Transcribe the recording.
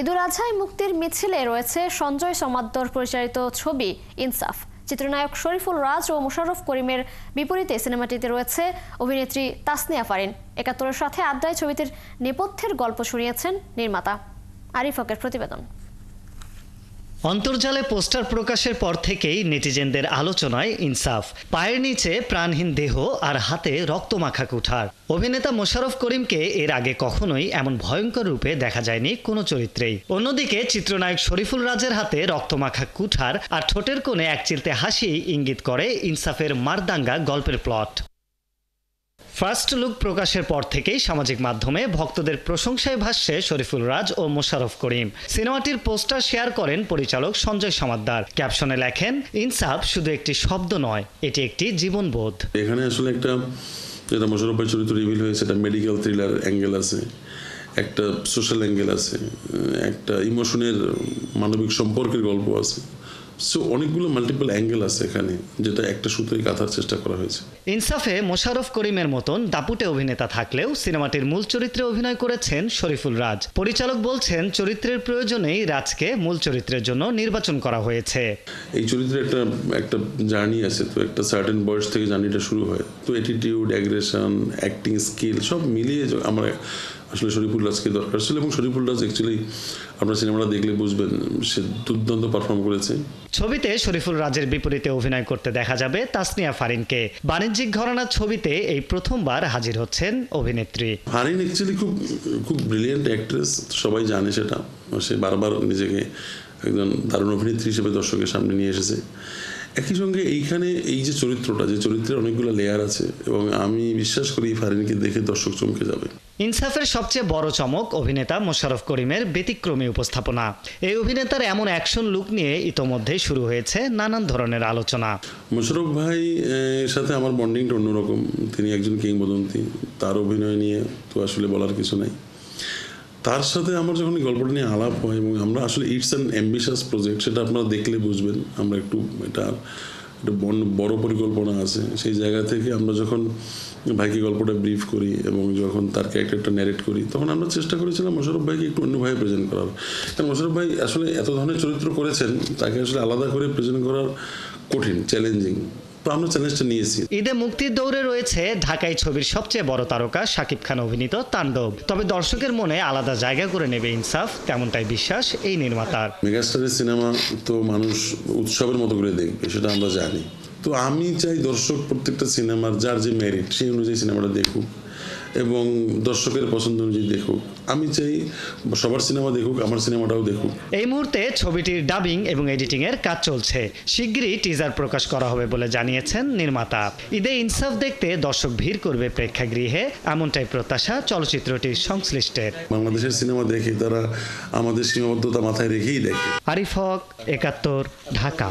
ঈদুল আজহায় মুক্তির মিছিলে রয়েছে সঞ্জয় সমাদ্দার পরিচালিত ছবি ইনসাফ। চিত্রনায়ক শরীফুল রাজ ও মোশাররফ করিমের বিপরীতে সিনেমাটিতে রয়েছে অভিনেত্রী তাসনিয়া ফারিন। ৭১-এর সাথে আড্ডায় ছবিটির নেপথ্যের গল্প শুনিয়েছেন নির্মাতা। আরিফ হকের প্রতিবেদন। অন্তর্জালে পোস্টার প্রকাশের পর থেকেই নেটিজেনদের আলোচনায় ইনসাফ। পায়ের নিচে প্রাণহীন দেহ আর হাতে রক্তমাখা কুঠার। অভিনেতা মোশাররফ করিমকে এর আগে কখনোই এমন ভয়ঙ্কর রূপে দেখা যায়নি কোনো চরিত্রেই। অন্যদিকে চিত্রনায়ক শরীফুল রাজের হাতে রক্তমাখা কুঠার আর ঠোঁটের কোণে একচিলতে হাসি ইঙ্গিত করে ইনসাফের মারদাঙ্গা গল্পের প্লট। ফার্স্ট লুক প্রকাশের পর থেকেই সামাজিক মাধ্যমে ভক্তদের প্রশংসায় ভাসছে শরীফুল রাজ ও মোশাররফ করিম। সিনেমাটির পোস্টার শেয়ার করেন পরিচালক সঞ্জয় সমাদ্দার। ক্যাপশনে লেখেন, ইনসাফ শুধু একটি শব্দ নয়, এটি একটি জীবনবোধ। এখানে আসলে একটা যেটা মোশাররফ ভাই চরিত্র রিভিল হয়েছে, একটা মেডিকেল থ্রিলার অ্যাঙ্গেল আছে, একটা সোশ্যাল অ্যাঙ্গেল আছে, একটা ইমোশনের মানবিক সম্পর্কের গল্প আছে। সো অনেকগুলো মাল্টিপল অ্যাঙ্গেল আছে এখানে, যেটা একটা সূত্রে গাঁথার চেষ্টা করা হয়েছে। ইনসাফে মোশাররফ করিমের মতন দাপুটে অভিনেতা থাকলেও সিনেমাটির মূল চরিত্রে অভিনয় করেছেন শরীফুল রাজ। পরিচালক বলছেন, চরিত্রের প্রয়োজনেই রাজকে মূল চরিত্রের জন্য নির্বাচন করা হয়েছে। এই চরিত্রে একটা জার্নি আছে, তো একটা সার্টেন বয়স থেকে জার্নিটা শুরু হয়। তো অ্যাটিটিউড, অ্যাগ্রেশন, অ্যাক্টিং স্কিল সব মিলিয়ে আমরা আসলে শরীফুল রাজকে দরকার ছিল, এবং শরীফুল রাজ অ্যাকচুয়ালি আপনার সিনেমাটা দেখলে বুঝবেন সে দুর্দান্ত পারফর্ম করেছে। ছবিতে শরীফুল রাজের বিপরীতে অভিনয় করতে দেখা যাবে তাসনিয়া ফারিনকে। বাণিজ্যিক ঘরানার ছবিতে এই প্রথমবার হাজির হচ্ছেন অভিনেত্রী। ফারিন অ্যাকচুয়ালি খুব ব্রিলিয়েন্ট অ্যাক্ট্রেস, সবাই জানে সেটা। সে বারবার নিজেকে একজন দারুণ অভিনেত্রী হিসেবে দর্শকের সামনে নিয়ে এসেছে। একই সঙ্গে এইখানে এই যে চরিত্রটা, যে চরিত্রের অনেকগুলো লেয়ার আছে, এবং আমি বিশ্বাস করি ফারিনকে দেখে দর্শক চমকে যাবে। ইনসাফের সবচেয়ে বড় চমক অভিনেতা মোশাররফ করিমের ব্যতিক্রমী উপস্থাপনা। এই অভিনেতার এমন অ্যাকশন লুক নিয়ে ইতোমধ্যেই শুরু হয়েছে নানান ধরনের আলোচনা। মোশাররফ ভাই সাথে আমার বন্ডিংটা অন্যরকম। তিনি একজন কিংবদন্তি, তার অভিনয় নিয়ে তো আসলে বলার কিছু নাই। তার সাথে আমার যখন গল্পটা নিয়ে আলাপ হয়, এবং আমরা আসলে ইটস অ্যান অ্যাম্বিশাস প্রজেক্ট, সেটা আপনারা দেখলে বুঝবেন। আমরা একটু এটা বড় পরিকল্পনা আছে। সেই জায়গা থেকে আমরা যখন ভাইকে গল্পটা ব্রিফ করি এবং যখন তার ক্যারেক্টারটা ন্যারেট করি, তখন আমরা চেষ্টা করেছিলাম মোশাররফ ভাইকে একটু অন্যভাবে প্রেজেন্ট করার। কারণ মোশাররফ ভাই আসলে এত ধরনের চরিত্র করেছেন, তাকে আসলে আলাদা করে প্রেজেন্ট করার কঠিন, চ্যালেঞ্জিং। আমরা চ্যালেঞ্জটা নিয়েছি। ঈদে মুক্তির দৌড়ে রয়েছে ঢাকাই ছবির সবচেয়ে বড় তারকা শাকিব খান অভিনীত তাণ্ডব। তবে দর্শকের মনে আলাদা জায়গা করে নেবে ইনসাফ, তেমনটাই বিশ্বাস এই নির্মাতার। মেগাস্টারের সিনেমা তো মানুষ উৎসবের মতো করে দেখবে, সেটা আমরা জানি। তো আমি চাই দর্শক প্রত্যেকটা সিনেমার যার যে মেরিট, সেই অনুযায়ী সিনেমাটা দেখুক এবং দর্শকের পছন্দ অনুযায়ী দেখুক। আমি চাই সবার সিনেমা দেখুক, আমার সিনেমাটাও দেখুক। এই মুহূর্তে ছবিটির ডাবিং এবং এডিটিং এর কাজ চলছে। শিগগিরই টিজার প্রকাশ করা হবে বলে জানিয়েছেন নির্মাতা। ঈদে ইনসাফ দেখতে দর্শক ভিড় করবে প্রেক্ষাগৃহে, এমনটাই প্রত্যাশা চলচ্চিত্রটির সংশ্লিষ্টের। বাংলাদেশের সিনেমা দেখে তারা আমাদের সীমাবদ্ধতা মাথায় রেখেই দেখে। আরিফ হক, ৭১, ঢাকা।